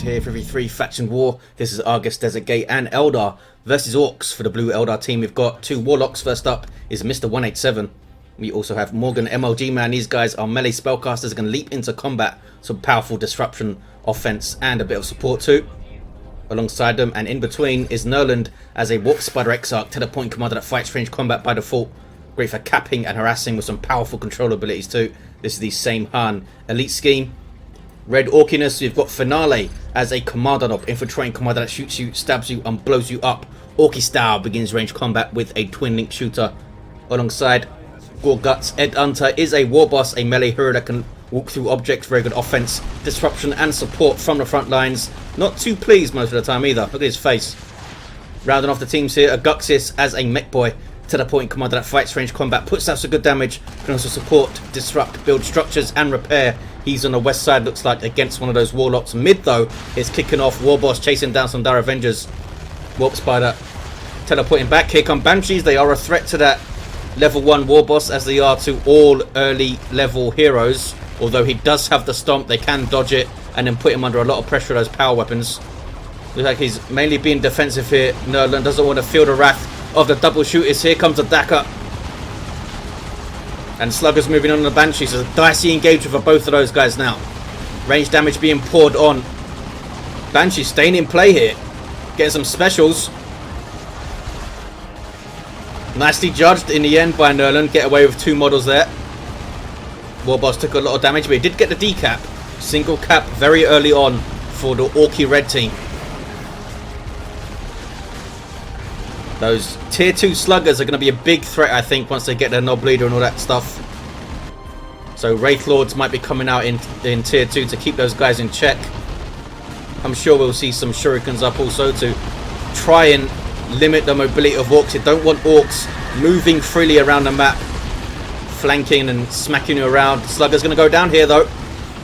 Unter here for every faction war. This is Argusa Desert Gate and Eldar versus Orks. For the blue Eldar team, we've got two Warlocks. First up is Mr. 187. We also have Morgan, MLGman. These guys are melee spellcasters, going to leap into combat. Some powerful disruption, offense, and a bit of support too. Alongside them and in between is Nurland as a Warp Spider Exarch, teleporting commander that fights range combat by default. Great for capping and harassing with some powerful control abilities too. This is the same Han elite scheme. Red Orkiness, we've got Finale as a Kommando, infiltrating commander that shoots you, stabs you, and blows you up. Orky style, begins range combat with a twin link shooter. Alongside Gorgutz, Unter is a Warboss, a melee hero that can walk through objects, very good offense, disruption, and support from the front lines. Not too pleased most of the time either. Look at his face. Rounding off the teams here, Aguxyz as a Mekboy, teleporting commander that fights range combat, puts out some good damage, can also support, disrupt, build structures, and repair. He's on the west side, looks like, against one of those Warlocks. Mid, though, is kicking off. Warboss chasing down some Dire Avengers. Warp Spider teleporting back. Here come Banshees. They are a threat to that level 1 Warboss, as they are to all early level heroes. Although he does have the stomp, they can dodge it and then put him under a lot of pressure with those power weapons. Looks like he's mainly being defensive here. Nurland doesn't want to feel the wrath of the double shooters. Here comes the Daka. And Slugger's moving on the Banshees. There's a dicey engagement for both of those guys now. Range damage being poured on. Banshees staying in play here. Getting some specials. Nicely judged in the end by Nurland. Get away with 2 models there. Warboss took a lot of damage, but he did get the decap. Single cap very early on for the Orky red team. Those tier 2 sluggers are going to be a big threat, I think, once they get their Knob Leader and all that stuff. So Wraith Lords might be coming out in tier 2 to keep those guys in check. I'm sure we'll see some Shurikens up also to try and limit the mobility of Orks. You don't want Orks moving freely around the map, flanking and smacking you around. Slugger's going to go down here though,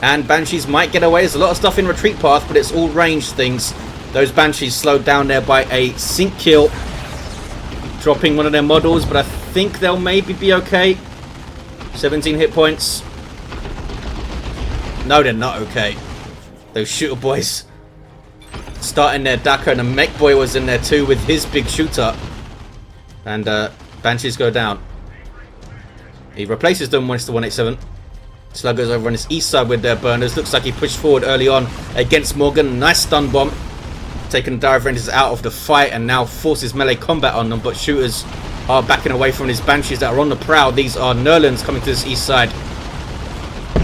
and Banshees might get away. There's a lot of stuff in retreat path, but it's all ranged things. Those Banshees slowed down there by a sync kill, dropping one of their models, but I think they'll maybe be okay. 17 hit points. No, they're not okay. Those shooter boys starting their Daka, and the Mekboy was in there too with his big shooter. And Banshees go down. He replaces them when it's the 187. Sluggers over on his east side with their burners. Looks like he pushed forward early on against Morgan. Nice stun bomb. Taking Dire Avengers out of the fight and now forces melee combat on them, but shooters are backing away from his Banshees that are on the prowl. These are Nurlands coming to this east side.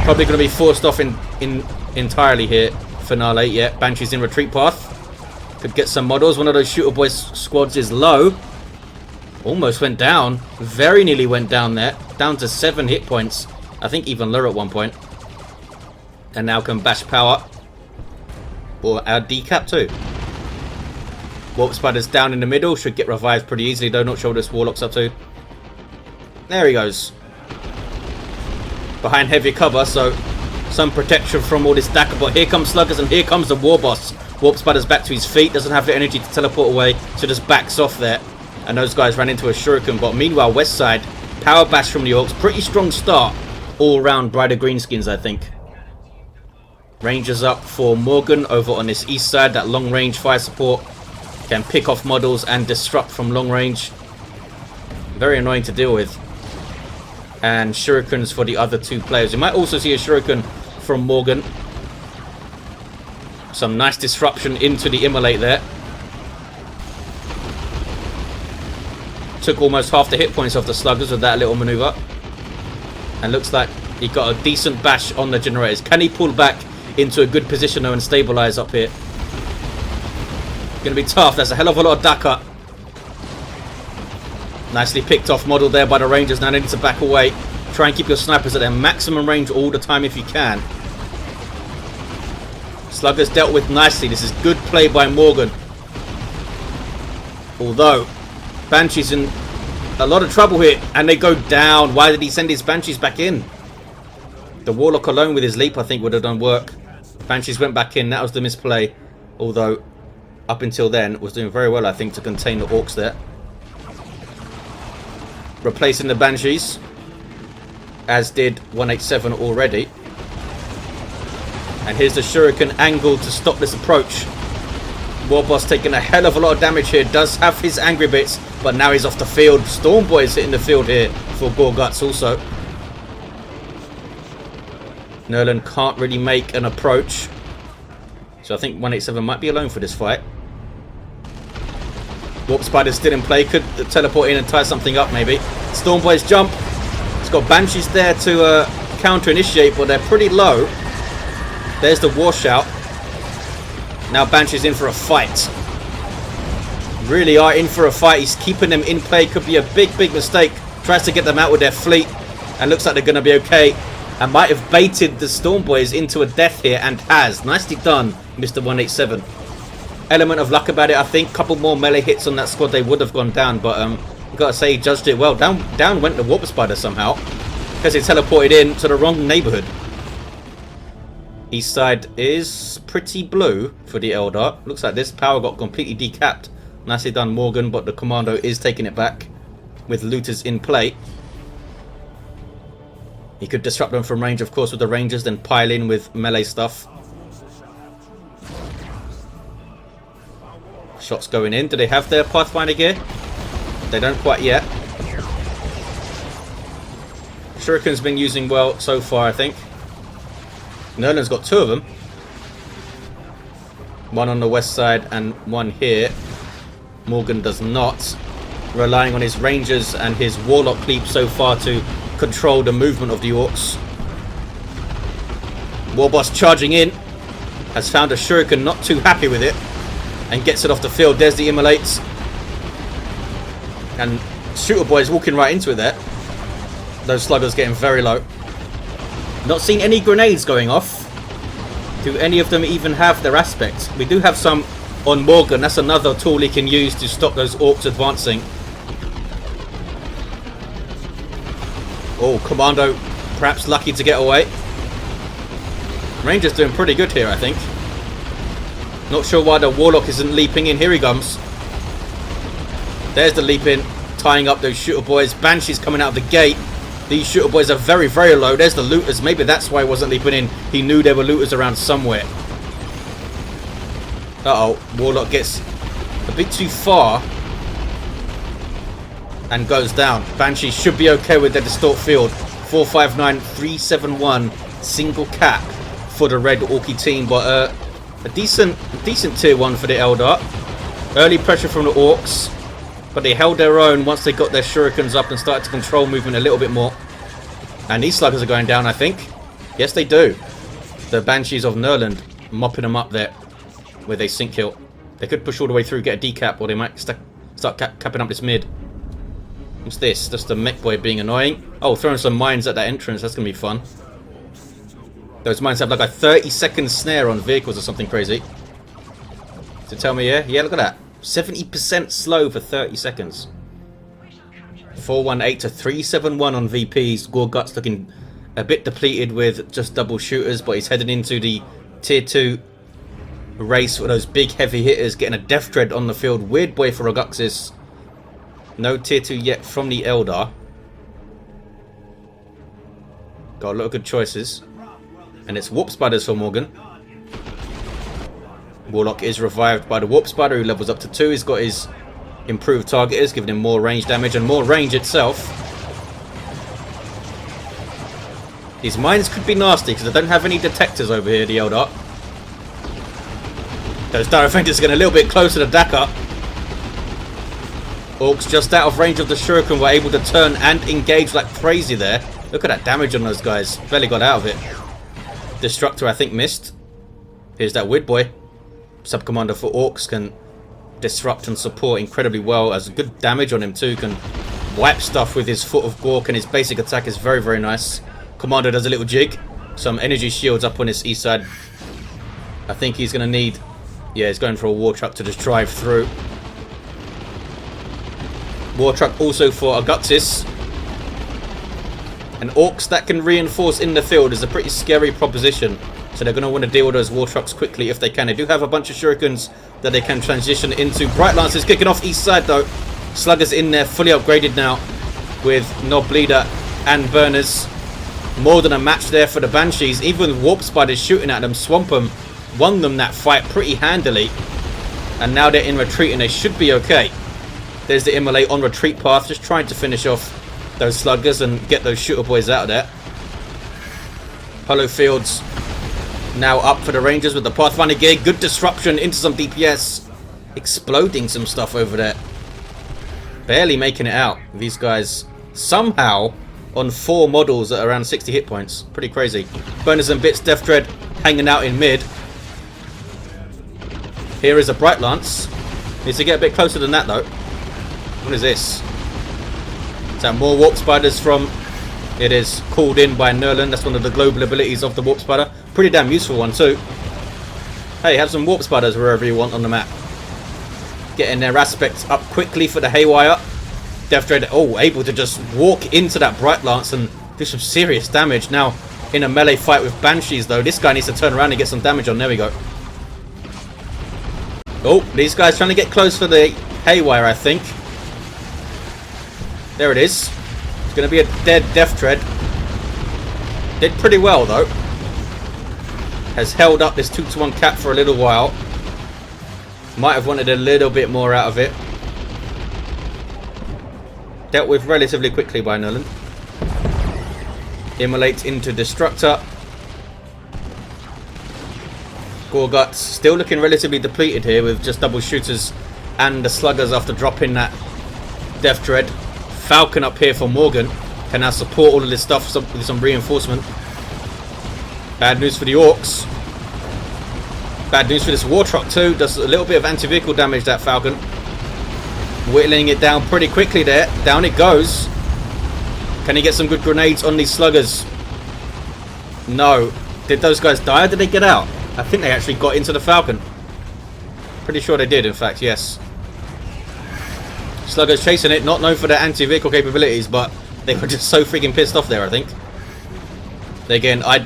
Probably going to be forced off entirely here. Finale, yeah. Banshees in retreat path. Could get some models. One of those shooter boys squads is low. Almost went down. Very nearly went down there. Down to 7 hit points. I think even lower at one point. And now can bash power. Or our decap too. Warp Spider's down in the middle. Should get revived pretty easily though. Not sure what this Warlock's up to. There he goes. Behind heavy cover, so some protection from all this Daka. But here comes Sluggers and here comes the Warboss. Warp Spider's back to his feet. Doesn't have the energy to teleport away. So just backs off there. And those guys ran into a Shuriken. But meanwhile, west side, power bash from the Orks. Pretty strong start. All round brighter greenskins, I think. Rangers up for Morgan over on this east side. That long range fire support. Can pick off models and disrupt from long range. Very annoying to deal with. And Shurikens for the other 2 players. You might also see a Shuriken from Morgan. Some nice disruption into the Immolate there. Took almost half the hit points off the Sluggers with that little maneuver. And looks like he got a decent bash on the generators. Can he pull back into a good position though and stabilize up here? Gonna be tough. That's a hell of a lot of Daka. Nicely picked off model there by the Rangers. Now they need to back away. Try and keep your snipers at their maximum range all the time if you can. Sluggers dealt with nicely. This is good play by Morgan. Although Banshee's in a lot of trouble here, and they go down. Why did he send his Banshees back in? The Warlock alone with his leap I think would have done work. Banshees went back in. That was the misplay. Although up until then was doing very well I think to contain the Orks there. Replacing the Banshees, as did 187 already. And here's the shuriken angle to stop this approach. Warboss taking a hell of a lot of damage here. Does have his angry bits, but now he's off the field. Stormboy is hitting the field here for Gorgutz also. Nurland can't really make an approach. So I think 187 might be alone for this fight. Warp Spider's still in play. Could teleport in and tie something up maybe. Stormboy's jump. It's got Banshees there to counter initiate, but they're pretty low. There's the war shout. Now Banshee's in for a fight. Really are in for a fight. He's keeping them in play. Could be a big mistake. Tries to get them out with their fleet. And looks like they're going to be okay. And might have baited the Stormboys into a death here. And has. Nicely done, Mr. 187. Element of luck about it, I think. Couple more melee hits on that squad. They would have gone down. But I've got to say, he judged it well. Down went the Warp Spider somehow. Because he teleported in to the wrong neighborhood. East side is pretty blue for the Eldar. Looks like this power got completely decapped. Nicely done, Morgan, but the Kommando is taking it back with looters in play. He could disrupt them from range, of course, with the Rangers, then pile in with melee stuff. Shots going in. Do they have their Pathfinder gear? They don't quite yet. Shuriken's been using well so far, I think. Nurland's got two of them. One on the west side and one here. Morgan does not. Relying on his Rangers and his Warlock leap so far to control the movement of the Orcs. Warboss charging in. Has found a Shuriken, not too happy with it. And gets it off the field. There's the immolates. And Shooter Boy is walking right into it there. Those sluggers getting very low. Not seen any grenades going off. Do any of them even have their aspects? We do have some on Morgan. That's another tool he can use to stop those Orcs advancing. Oh, Kommando perhaps lucky to get away. Ranger's doing pretty good here, I think. Not sure why the Warlock isn't leaping in. Here he comes. There's the leap in. Tying up those Shooter Boys. Banshee's coming out of the gate. These Shooter Boys are very low. There's the looters. Maybe that's why he wasn't leaping in. He knew there were looters around somewhere. Uh-oh. Warlock gets a bit too far. And goes down. Banshee should be okay with their distort field. 459, 371. Single cap for the red Orky team. But a decent tier 1 for the Eldar. Early pressure from the Orcs. But they held their own once they got their shurikens up and started to control movement a little bit more. And these sluggers are going down, I think. Yes, they do. The Banshees of Nurland mopping them up there where they sink kill. They could push all the way through, get a decap, or they might start capping up this mid. What's this? Just the Mekboy being annoying. Oh, throwing some mines at that entrance. That's going to be fun. Those mines have like a 30-second snare on vehicles or something crazy. So tell me, yeah, look at that. 70% slow for 30 seconds. 418 to 371 on VPs. Gorgutz looking a bit depleted with just double shooters, but he's heading into the tier 2 race with those big heavy hitters, getting a death dread on the field. Weird boy for Aguxyz. No tier 2 yet from the Eldar. Got a lot of good choices. And it's Warp Spiders for Morgan. Warlock is revived by the Warp Spider, who levels up to 2. He's got his improved targeters, giving him more range damage and more range itself. These mines could be nasty because I don't have any detectors over here, the Eldar. Those Dire Defenders are getting a little bit closer to Dakar. Orcs just out of range of the Shuriken were able to turn and engage like crazy there. Look at that damage on those guys. Barely got out of it. Destructor, I think, missed. Here's that Weird Boy. Sub-Commander for Orcs can disrupt and support incredibly well. Has good damage on him too. Can wipe stuff with his Foot of Gork, and his basic attack is very nice. Kommando does a little jig. Some energy shields up on his east side. I think he's going to need... Yeah, he's going for a War Truck to just drive through. War Truck also for Aguxyz. And Orcs that can reinforce in the field is a pretty scary proposition. So they're going to want to deal with those War Trucks quickly if they can. They do have a bunch of Shurikens that they can transition into. Bright Lancers kicking off east side though. Sluggers in there, fully upgraded now with Knob Bleeder and Burners. More than a match there for the Banshees. Even with Warp Spiders shooting at them, Swamp them won them that fight pretty handily. And now they're in retreat and they should be okay. There's the MLA on retreat path, just trying to finish off those sluggers and get those shooter boys out of there. Hollow Fields now up for the Rangers with the Pathfinder gear. Good disruption into some DPS. Exploding some stuff over there. Barely making it out. These guys somehow on 4 models at around 60 hit points. Pretty crazy. Burners and Bits, Death Dread hanging out in mid. Here is a Bright Lance. Needs to get a bit closer than that though. What is this? Is that more Warp Spiders from... It is called in by Nurland. That's one of the global abilities of the Warp Spider. Pretty damn useful one too. Hey, have some Warp Spiders wherever you want on the map. Getting their aspects up quickly for the Haywire. Death Dread, oh, able to just walk into that Bright Lance and do some serious damage. Now, in a melee fight with Banshees though, this guy needs to turn around and get some damage on. There we go. Oh, these guys trying to get close for the Haywire, I think. There it is. It's going to be a dead Death Dread. Did pretty well though. Has held up this 2-to-1 cap for a little while. Might have wanted a little bit more out of it. Dealt with relatively quickly by Nurland. Immolates into Destructor. Gorgutz still looking relatively depleted here with just double shooters and the sluggers after dropping that Death Dread. Falcon up here for Morgan. Can now support all of this stuff with some reinforcement. Bad news for the Orks. Bad news for this War Truck too. Does a little bit of anti-vehicle damage, that Falcon. Whittling it down pretty quickly there. Down it goes. Can he get some good grenades on these sluggers? No. Did those guys die or did they get out? I think they actually got into the Falcon. Pretty sure they did, in fact, yes. Sluggers chasing it, not known for their anti-vehicle capabilities, but they were just so freaking pissed off there, I think. They again hide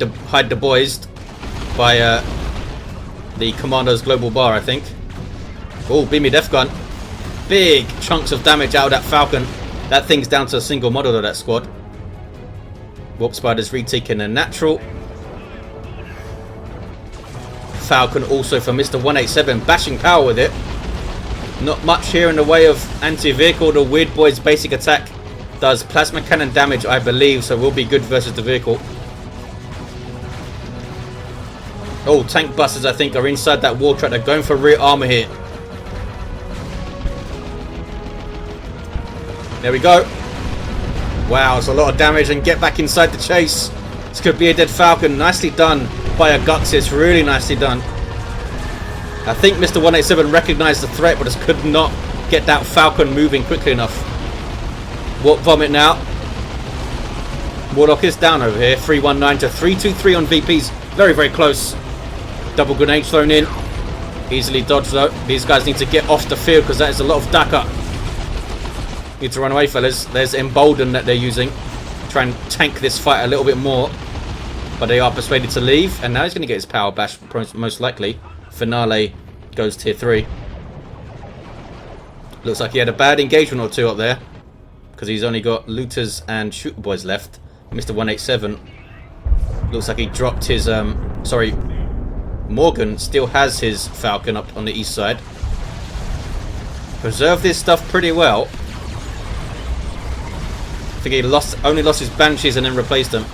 the boys by the Commando's global bar, I think. Oh, beamy death gun. Big chunks of damage out of that Falcon. That thing's down to a single model of that squad. Warp Spiders retaking a natural. Falcon also for Mr. 187, bashing power with it. Not much here in the way of anti-vehicle. The Weird Boy's basic attack does plasma cannon damage, I believe, so will be good versus the vehicle. Oh, tank busters, I think, are inside that wall track. They're going for rear armor here. There we go. Wow, it's a lot of damage, and get back inside the chase. This could be a dead Falcon. Nicely done by Aguxyz. Really nicely done. I think Mr. 187 recognized the threat, but just could not get that Falcon moving quickly enough. Warp Vomit now. Warlock is down over here. 319 to 323 on VPs. Very, very close. Double grenade thrown in. Easily dodged though. These guys need to get off the field because that is a lot of DACA. Need to run away, fellas. There's Embolden that they're using. Try and tank this fight a little bit more. But they are persuaded to leave. And now he's going to get his power bash, most likely. Finale goes tier 3. Looks like he had a bad engagement or two up there. Because he's only got looters and shooter boys left. Mr. 187. Looks like he dropped his... sorry. Morgan still has his Falcon up on the east side. Preserved this stuff pretty well. I think he only lost his Banshees and then replaced them.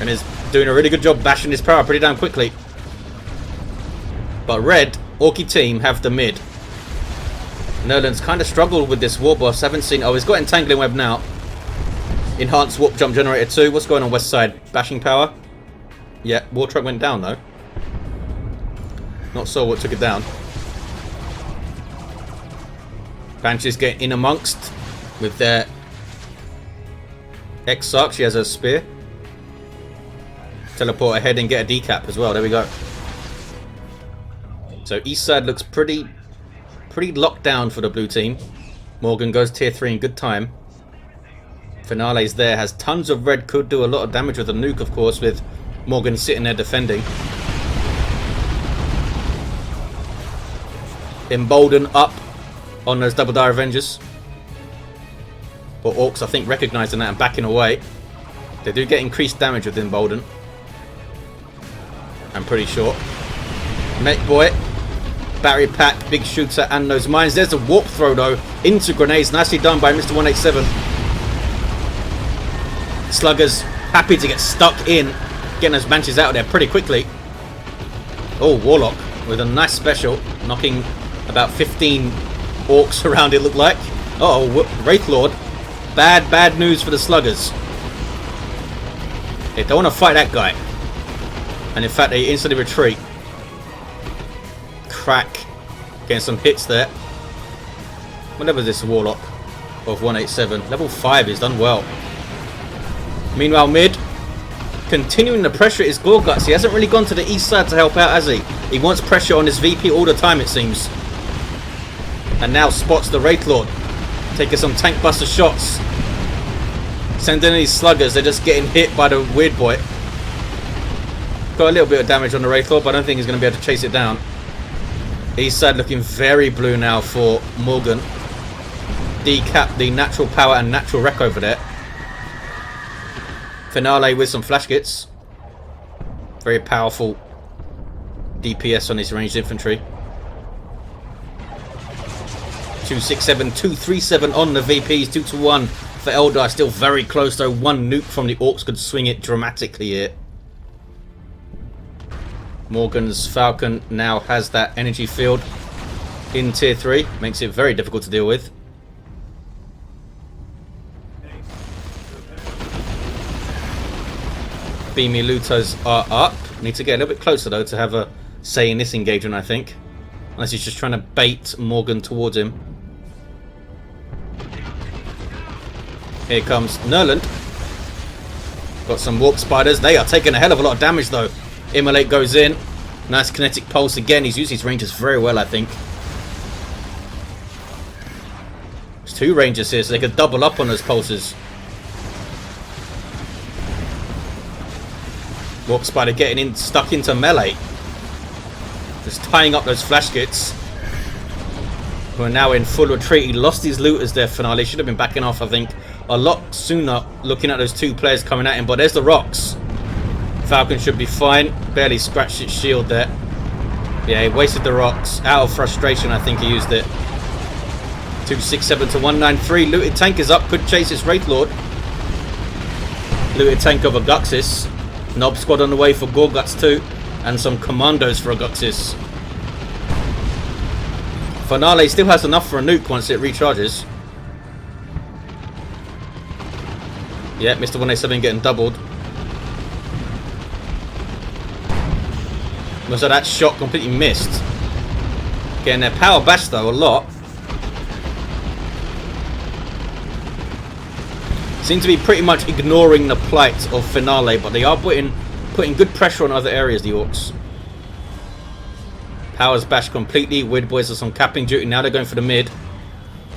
And is doing a really good job bashing his power pretty damn quickly. But Red, Orky team have the mid. Nurland's kind of struggled with this Warboss. Haven't seen... Oh, he's got Entangling Web now. Enhanced Warp Jump Generator 2. What's going on west side? Bashing power? Yeah, War Truck went down though. Not sure what took it down. Banshees get in amongst with their Exarch. She has a spear. Teleport ahead and get a decap as well. There we go. So east side looks pretty locked down for the blue team. Morgan goes tier 3 in good time. Finale's there, has tons of red, could do a lot of damage with a nuke, of course, with Morgan sitting there defending. Embolden up on those Double Die Avengers. But Orks, I think, recognising that and backing away. They do get increased damage with Embolden, I'm pretty sure. Mekboy, Battery Pack, Big Shooter, and those mines. There's a warp throw though into grenades. Nicely done by Mr. 187. Sluggers happy to get stuck in, getting those Banshees out of there pretty quickly. Oh, Warlock with a nice special, knocking about 15 orcs around it, look like. Uh oh, Wraithlord. Bad news for the Sluggers. They don't want to fight that guy. And in fact, they instantly retreat. Crack. Getting some hits there. What level is this Warlock of 187? Level 5 is done well. Meanwhile, mid, continuing the pressure is Gorgutz. He hasn't really gone to the east side to help out, has he? He wants pressure on his VP all the time, it seems. And now spots the Wraithlord. Taking some tank buster shots. Sending these sluggers, they're just getting hit by the weird boy. Got a little bit of damage on the Wraithlord, but I don't think he's going to be able to chase it down. East side looking very blue now for Morgan. Decap the natural power and natural wreck over there. Finale with some flash kits. Very powerful DPS on his ranged infantry. 267, 237 on the VPs, 2-1 for Eldar. Still very close though. One nuke from the Orcs could swing it dramatically here. Morgan's Falcon now has that energy field in tier 3. Makes it very difficult to deal with. Beamy looters are up. Need to get a little bit closer though to have a say in this engagement, I think. Unless he's just trying to bait Morgan towards him. Here comes Nurland. Got some warp spiders. They are taking a hell of a lot of damage though. Immolate goes in. Nice kinetic pulse again. He's used his rangers very well, I think. There's 2 rangers here, so they could double up on those pulses. Warp spider getting in, stuck into melee. Just tying up those flash kits. Who are now in full retreat. He lost his looters there, Finale. Should have been backing off, I think, a lot sooner, looking at those 2 players coming at him. But there's the rocks. Falcon should be fine. Barely scratched its shield there. Yeah, he wasted the rocks. Out of frustration, I think he used it. 267 to 193. Looted tank is up. Could chase his Wraithlord. Looted tank of Aguxyz. Nob squad on the way for Gorgutz too. And some commandos for Aguxyz. Finale still has enough for a nuke once it recharges. Yeah, Mr. 187 getting doubled. So that shot completely missed. Getting their power bash though a lot. Seem to be pretty much ignoring the plight of Finale, but they are putting good pressure on other areas, the Orcs. Powers bashed completely. Weird boys are some capping duty. Now they're going for the mid.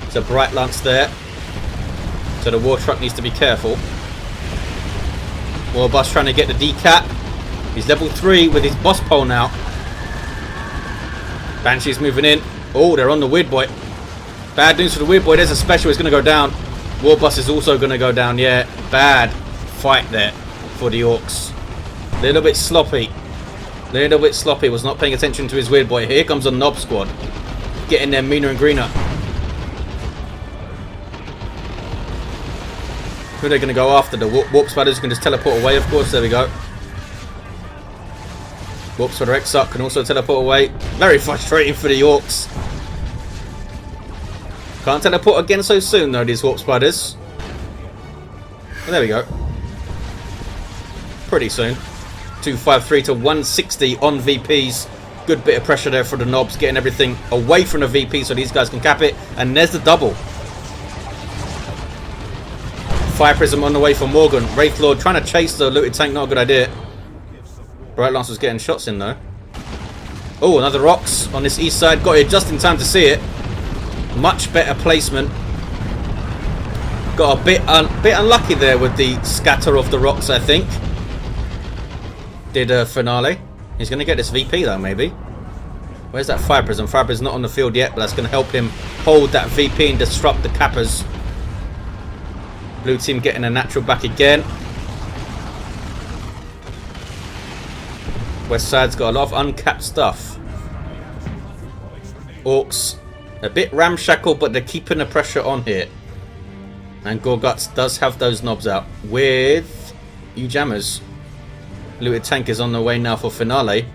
There's a bright lance there. So the war truck needs to be careful. Warboss trying to get the decap. He's level 3 with his boss pole now. Banshee's moving in. Oh, they're on the weird boy. Bad news for the weird boy. There's a special. It's going to go down. Warboss is also going to go down. Yeah, bad fight there for the Orcs. Little bit sloppy. Little bit sloppy. Was not paying attention to his weird boy. Here comes a Nob squad. Getting there meaner and greener. Who are they going to go after? The warp spiders can just teleport away, of course. There we go. Warp spider Exarch can also teleport away. Very frustrating for the Orcs. Can't teleport again so soon though, these warp spiders. Well, there we go. Pretty soon. 253 to 160 on VPs. Good bit of pressure there for the Nobs, getting everything away from the VP so these guys can cap it. And there's the double. Fire Prism on the way for Morgan. Wraithlord trying to chase the looted tank, not a good idea. Bright Lance was getting shots in though. Oh, another rocks on this east side. Got it just in time to see it. Much better placement. Got a bit unlucky there with the scatter of the rocks, I think. Did Finale. He's going to get this VP though, maybe. Where's that Fire Prism? Fire Prism's not on the field yet, but that's going to help him hold that VP and disrupt the cappers. Blue team getting a natural back again. West side's got a lot of uncapped stuff. Orks, a bit ramshackle, but they're keeping the pressure on here. And Gorgutz does have those knobs out with jammers. Looted tank is on the way now for finale.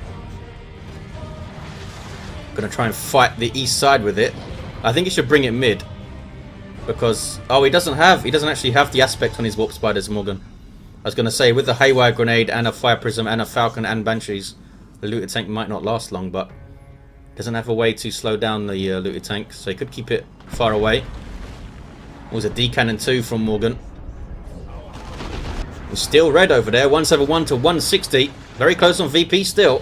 Gonna try and fight the east side with it. I think he should bring it mid. Because, oh, he doesn't actually have the aspect on his warp spiders, Morgan. I was gonna say, with the haywire grenade and a fire prism and a falcon and banshees, the looted tank might not last long, but doesn't have a way to slow down the looted tank, so he could keep it far away. Was a D cannon 2 from Morgan. And still red over there, 171 to 160, very close on VP still.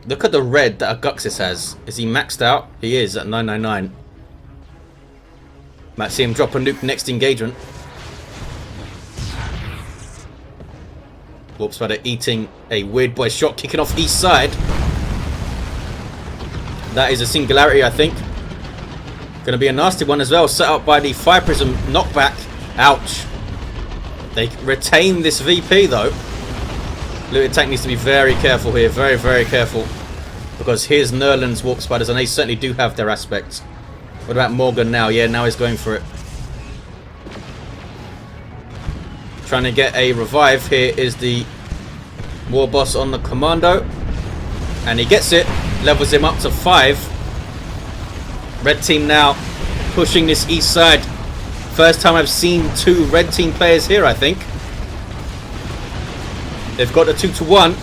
Look at the red that Aguxyz has. Is he maxed out? He is at 999. Might see him drop a nuke next engagement. Warp Spider eating a weird boy shot, kicking off east side. That is a singularity, I think. Going to be a nasty one as well, set up by the Fire Prism knockback. Ouch. They retain this VP though. Looted tank needs to be very careful here, very, very careful. Because here's Nurland's Warp Spiders, and they certainly do have their aspects. What about Morgan now? Yeah, now he's going for it. Trying to get a revive. Here is the Warboss on the Kommando. And he gets it. Levels him up to 5. Red team now pushing this east side. First time I've seen 2 red team players here, I think. They've got a 2-to-1.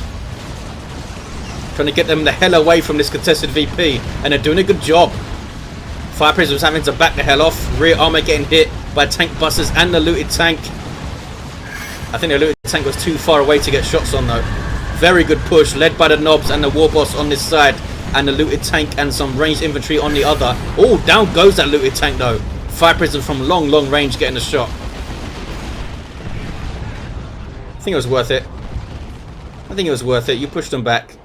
Trying to get them the hell away from this contested VP. And they're doing a good job. Fire Prism's having to back the hell off. Rear armor getting hit by tank busters and the looted tank. I think the looted tank was too far away to get shots on though. Very good push, led by the knobs and the Warboss on this side. And the looted tank and some ranged infantry on the other. Oh, down goes that looted tank though. Fire Prism from long, long range getting a shot. I think it was worth it. I think it was worth it. You pushed them back.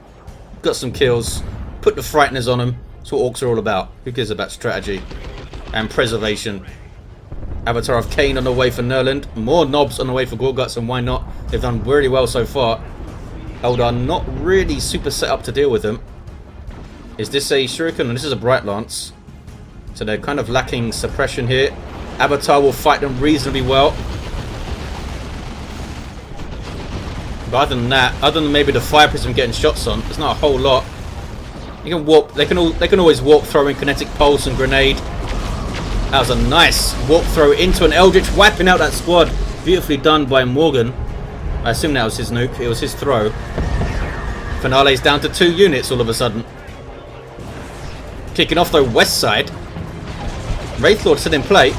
Got some kills. Put the frighteners on them. That's what Orks are all about. Who cares about strategy and preservation? Avatar of Cain on the way for Nurland. More knobs on the way for Gorgutz, and why not? They've done really well so far. Eldar not really super set up to deal with them. Is this a Shuriken? And this is a Bright Lance. So they're kind of lacking suppression here. Avatar will fight them reasonably well. But other than that, other than maybe the Fire Prism getting shots on, there's not a whole lot. You can warp. They can always warp throw in kinetic pulse and grenade. That was a nice warp throw into an Eldritch, wiping out that squad. Beautifully done by Morgan. I assume that was his nuke. It was his throw. Finale's down to 2 units all of a sudden. Kicking off the west side. Wraithlord still in play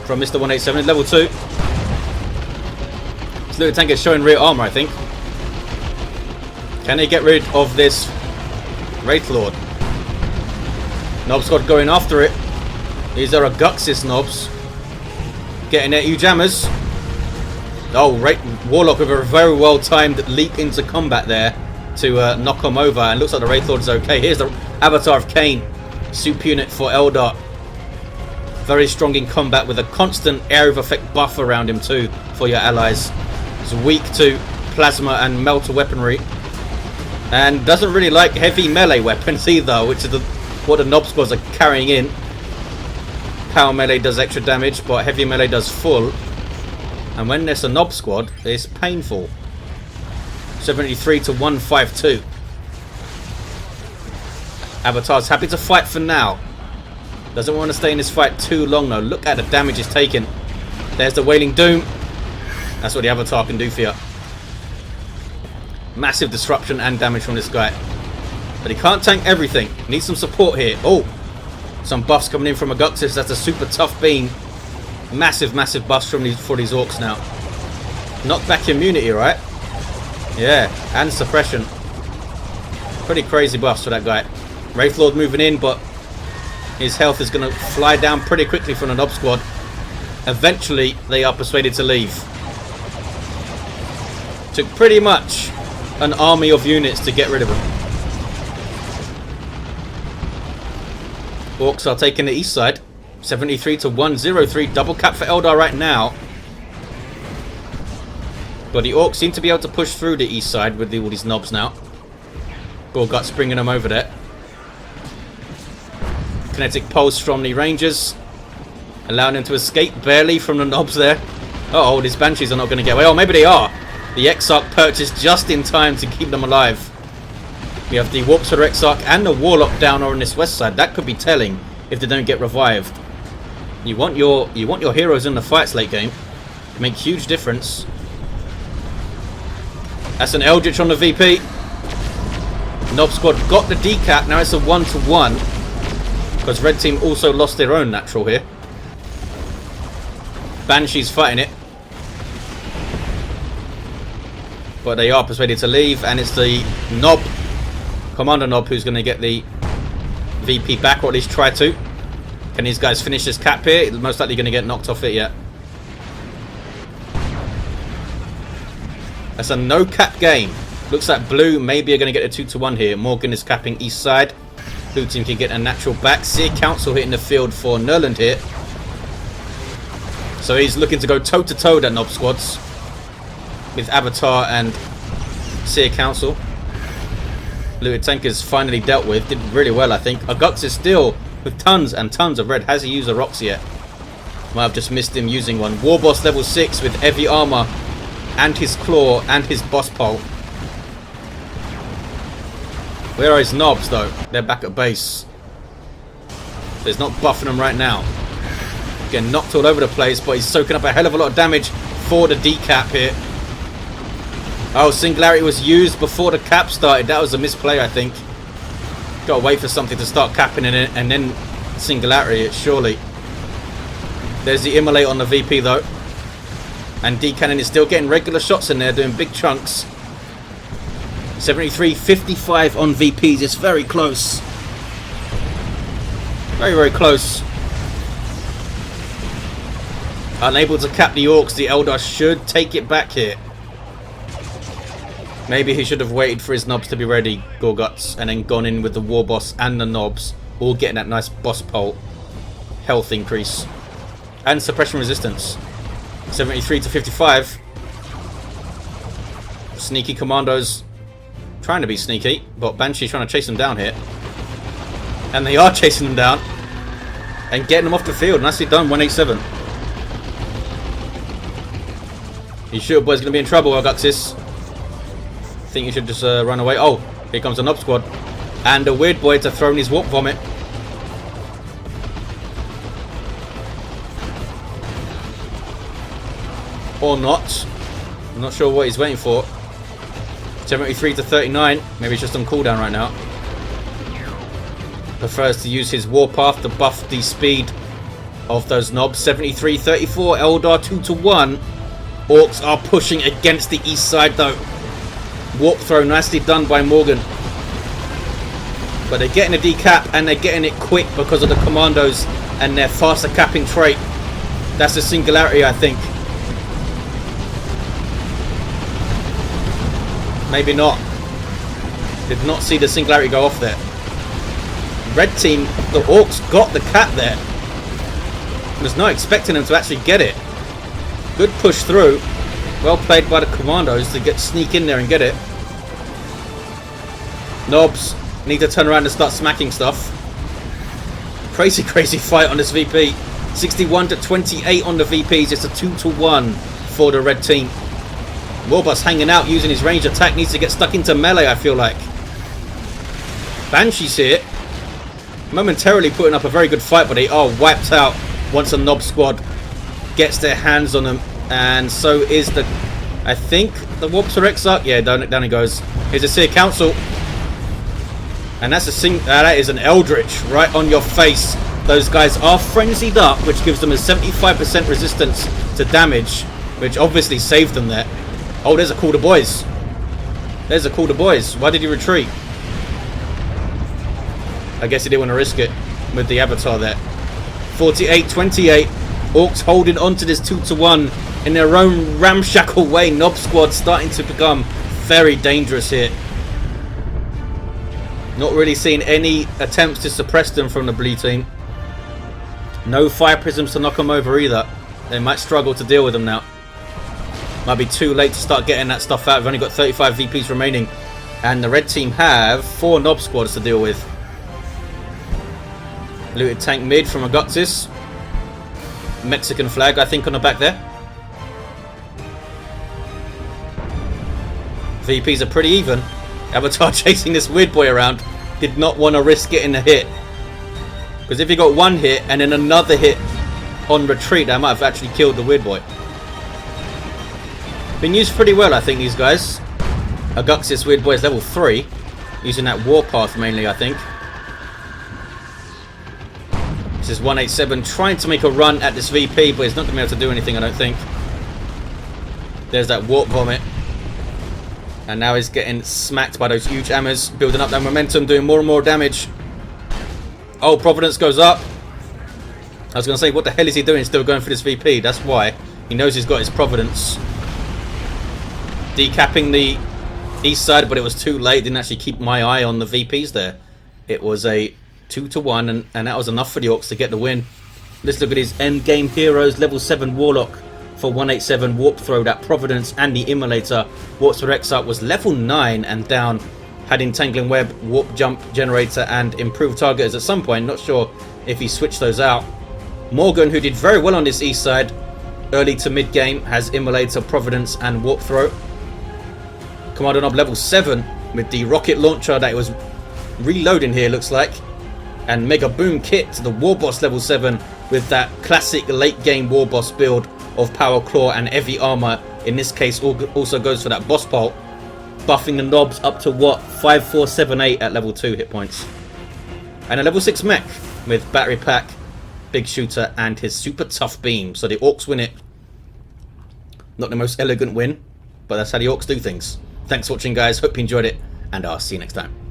from Mr. 187, level 2. This little tank is showing rear armor, I think. Can they get rid of this Wraithlord? Nob squad going after it. These are Aguxyz knobs. Getting their jammers. Oh, Warlock with a very well timed leap into combat there to knock him over. And looks like the Wraithlord is okay. Here's the Avatar of Cain. Soup unit for Eldar. Very strong in combat with a constant area of effect buff around him too for your allies. He's weak to plasma and melter weaponry. And doesn't really like heavy melee weapons either, which is what the Nob squads are carrying in. Power melee does extra damage, but heavy melee does full. And when there's a Nob squad, it's painful. 73 to 152. Avatar's happy to fight for now. Doesn't want to stay in this fight too long though. Look at the damage it's taken. There's the Wailing Doom. That's what the Avatar can do for you. Massive disruption and damage from this guy. But he can't tank everything. Needs some support here. Oh, some buffs coming in from Aguxyz. That's a super tough beam. Massive, massive buffs for these Orks now. Knockback immunity, right? Yeah, and suppression. Pretty crazy buffs for that guy. Wraithlord moving in, but his health is going to fly down pretty quickly from the Nob squad. Eventually, they are persuaded to leave. Took pretty much an army of units to get rid of him. Orks are taking the east side. 73 to 103. Double cap for Eldar right now. But the Orcs seem to be able to push through the east side with all these knobs now. Gorgutz bringing them over there. Kinetic pulse from the Rangers, allowing them to escape barely from the knobs there. Uh-oh, these Banshees are not going to get away. Oh, maybe they are. The Exarch purchased just in time to keep them alive. We have the Warps for the Exarch and the Warlock down on this west side. That could be telling if they don't get revived. You want your heroes in the fights late game. Make huge difference. That's an Eldritch on the VP. Nob squad got the decap. Now it's a 1-to-1 because red team also lost their own natural here. Banshee's fighting it, but they are persuaded to leave, and it's the Nob, Kommando Nob, who's going to get the VP back, or at least try to. Can these guys finish this cap here? Most likely going to get knocked off it yet. That's a no cap game. Looks like blue maybe are going to get a 2-to-1 here. Morgan is capping east side. Blue team can get a natural back. Seer Council hitting the field for Nurland here. So he's looking to go toe-to-toe that Nob squads with Avatar and Seer Council. Blue tank is finally dealt with. Did really well, I think. Aguxyz still with tons and tons of red. Has he used a rocks yet? Might have just missed him using one. Warboss level 6 with heavy armor and his claw and his boss pole. Where are his knobs though? They're back at base. So he's not buffing them right now. Getting knocked all over the place, but he's soaking up a hell of a lot of damage for the decap here. Oh, Singularity was used before the cap started. That was a misplay, I think. Gotta wait for something to start capping in it and then Singularity it, surely. There's the Immolate on the VP though. And D-Cannon is still getting regular shots in there, doing big chunks. 73-55 on VPs. It's very close. Very, very close. Unable to cap the Orcs. The Eldar should take it back here. Maybe he should have waited for his knobs to be ready, Gorgutz, and then gone in with the Warboss and the knobs, all getting that nice boss pole health increase and suppression resistance. 73-55. Sneaky Commandos trying to be sneaky, but Banshee's trying to chase them down here, and they are chasing them down and getting them off the field. Nicely done, 187. You sure boy's gonna be in trouble, Aguxyz? Think you should just run away. Oh, here comes a Nob squad. And a weird boy to throw in his warp vomit. Or not. I'm not sure what he's waiting for. 73-39. Maybe he's just on cooldown right now. Prefers to use his warpath to buff the speed of those knobs. 73-34. Eldar 2-to-1. Orcs are pushing against the east side though. Warp throw nicely done by Morgan. But they're getting a decap and they're getting it quick because of the Commandos and their faster capping trait. That's a Singularity, I think. Maybe not. Did not see the Singularity go off there. Red team, the Orcs got the cap there. Was not expecting them to actually get it. Good push through. Well played by the Commandos to sneak in there and get it. Knobs need to turn around and start smacking stuff. Crazy, crazy fight on this VP. 61-28 on the VPs. It's a 2-to-1 for the red team. Warboss hanging out using his range attack. Needs to get stuck into melee, I feel like. Banshee's here. Momentarily putting up a very good fight, but they are wiped out once a Nob squad gets their hands on them. And so is the, I think, the Warps for Exarch. Yeah, down it goes. Here's a Seer Council. And that's that is an Eldritch right on your face. Those guys are frenzied up, which gives them a 75% resistance to damage, which obviously saved them there. Oh, there's a call to boys. There's a call to boys. Why did he retreat? I guess he didn't want to risk it with the Avatar there. 48-28. Orcs holding on to this 2-to-1 in their own ramshackle way. Nob squad starting to become very dangerous here. Not really seeing any attempts to suppress them from the blue team. No fire prisms to knock them over either. They might struggle to deal with them now. Might be too late to start getting that stuff out. We've only got 35 VPs remaining. And the red team have 4 Nob squads to deal with. Looted tank mid from Aguxyz. Mexican flag, I think, on the back there. VPs are pretty even. Avatar chasing this weird boy around. Did not want to risk getting a hit. Because if he got one hit and then another hit on retreat, that might have actually killed the weird boy. Been used pretty well, I think, these guys. Aguxyz weird boy is level 3. Using that warpath mainly, I think. This is 187 trying to make a run at this VP, but he's not going to be able to do anything, I don't think. There's that warp vomit. And now he's getting smacked by those huge hammers, building up that momentum, doing more and more damage. Oh, Providence goes up. I was going to say, what the hell is he doing still going for this VP? That's why. He knows he's got his Providence. Decapping the east side, but it was too late. Didn't actually keep my eye on the VPs there. It was a 2-1, and that was enough for the Orcs to get the win. Let's look at his end game heroes. Level 7 Warlock for 187 warp throw, that Providence and the Immolator. Warps for Exarch was level 9 and down. Had entangling web, warp jump generator, and improved targeters at some point. Not sure if he switched those out. Morgan, who did very well on this east side, early to mid game, has Immolator, Providence, and warp throw. Kommando Nob level 7 with the rocket launcher that it was reloading here, looks like. And Mega Boom Kit to the Warboss level 7 with that classic late game Warboss build of Power Claw and Heavy Armor. In this case, also goes for that Boss Pult, buffing the Nobs up to what? 5478 at level 2 hit points. And a level 6 mech with Battery Pack, Big Shooter, and his Super Tough Beam. So the Orcs win it. Not the most elegant win, but that's how the Orcs do things. Thanks for watching, guys. Hope you enjoyed it, and I'll see you next time.